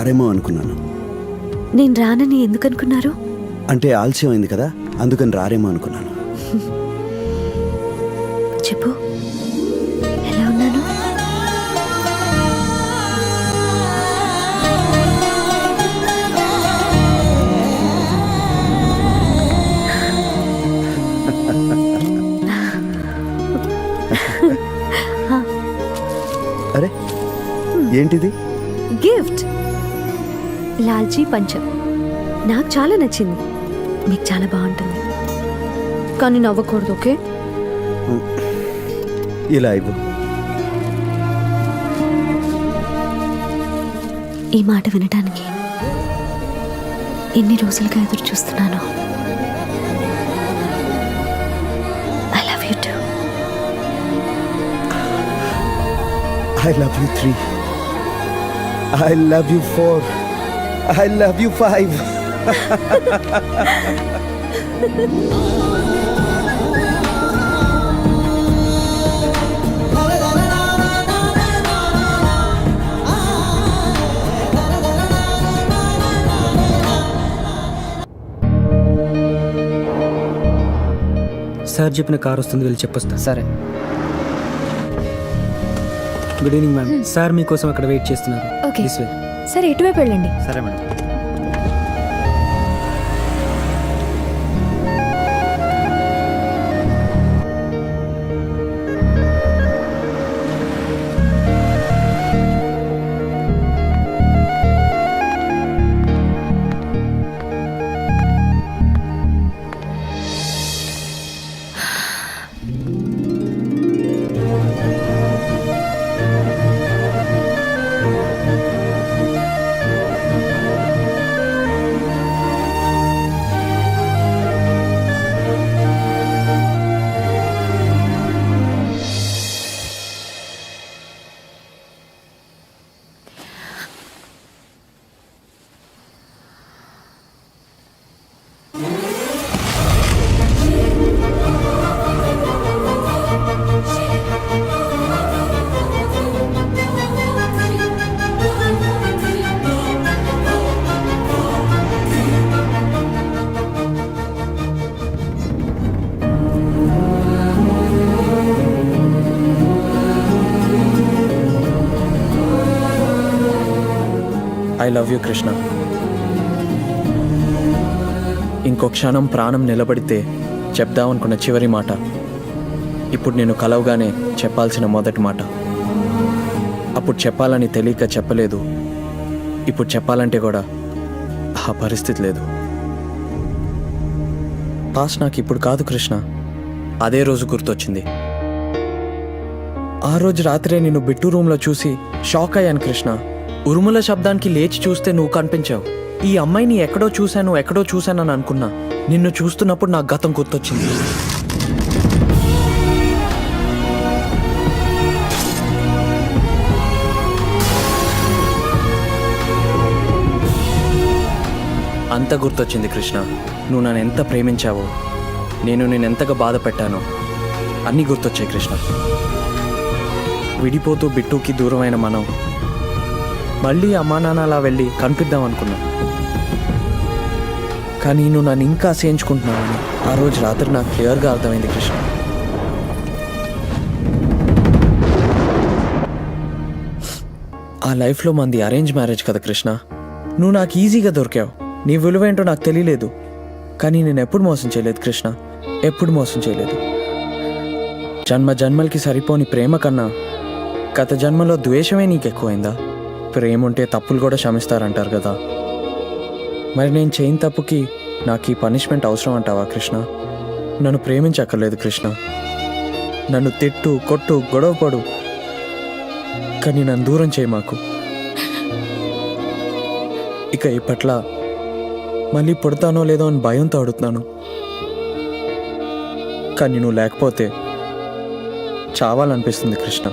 రారేమో అనుకున్నాను. నేను రానని ఎందుకు అనుకున్నారు? అంటే ఆలస్యం అయింది కదా, అందుకని రారేమో అనుకున్నాను. చెప్పు, ఎలా ఉన్నాను? అరే ఏంటిది? గిఫ్ట్, లాల్చీ పంచం. నాకు చాలా నచ్చింది. మీకు చాలా బాగుంటుంది, కానీ నవ్వకూడదు, ఓకే? ఇలా ఇవ్వు. ఈ మాట వినడానికి ఎన్ని రోజులుగా ఎదురు చూస్తున్నాను. I love you two. I love you 3. I love you 4. I love you 5. Sir చెప్పిన కార్ వస్తుంది, వెళ్ళి చెప్పొస్తా. సరే. Good evening ma'am. సార్ మీకోసం అక్కడ వెయిట్ చేస్తున్నారు. ఓకే. This way. సరే, ఎటువైపు వెళ్ళండి. సరే madam. I love you Krishna. ఇంకో క్షణం ప్రాణం నిలబడితే చెప్దామనుకున్న చివరి మాట ఇప్పుడు నేను కలవగానే చెప్పాల్సిన మొదటి మాట. అప్పుడు చెప్పాలని తెలియక చెప్పలేదు, ఇప్పుడు చెప్పాలంటే కూడా ఆ పరిస్థితి లేదు. పాస్ట్ నాకు ఇప్పుడు కాదు కృష్ణ, అదే రోజు గుర్తొచ్చింది. ఆ రోజు రాత్రే నిన్ను బిట్టు రూమ్లో చూసి షాక్ అయ్యాను కృష్ణ. ఉరుముల శబ్దానికి లేచి చూస్తే నువ్వు కనిపించావు. ఈ అమ్మాయిని ఎక్కడో చూశానని అనుకున్నా. నిన్ను చూస్తున్నప్పుడు నాకు గతం గుర్తొచ్చింది. అంత గుర్తొచ్చింది కృష్ణ. నువ్వు నన్ను ఎంత ప్రేమించావో, నేను ఎంతగా బాధ పెట్టానో అన్నీ గుర్తొచ్చాయి కృష్ణ. విడిపోతూ బిట్టుకి దూరమైన మనం మళ్ళీ అమ్మా నాన్న అలా వెళ్ళి కనిపిద్దాం అనుకున్నా. కానీ నువ్వు నన్ను ఇంకా సేయించుకుంటున్నావని ఆ రోజు రాత్రి నాకు క్లియర్గా అర్థమైంది కృష్ణ. ఆ లైఫ్లో మంది అరేంజ్ మ్యారేజ్ కదా కృష్ణ. నువ్వు నాకు ఈజీగా దొరికావు. నీ విలువేంటో నాకు తెలియలేదు, కానీ నేను ఎప్పుడు మోసం చేయలేదు కృష్ణ, ఎప్పుడు మోసం చేయలేదు. జన్మలకి సరిపోని ప్రేమ కన్నా గత జన్మలో ద్వేషమే నీకు ఎక్కువైందా? ప్రేమ ఉంటే తప్పులు కూడా క్షమిస్తారంటారు కదా. మరి నేను చేయని తప్పుకి నాకు ఈ పనిష్మెంట్ అవసరం అంటావా కృష్ణ? నన్ను ప్రేమించక్కర్లేదు కృష్ణ. నన్ను తిట్టు, కొట్టు, గొడవపడు, కానీ నన్ను దూరం చేయి మాకు. ఇక ఇప్పట్ల మళ్ళీ పుడతానో లేదో అని భయంతో అడుగుతున్నాను. కానీ నువ్వు లేకపోతే చావాలనిపిస్తుంది కృష్ణ.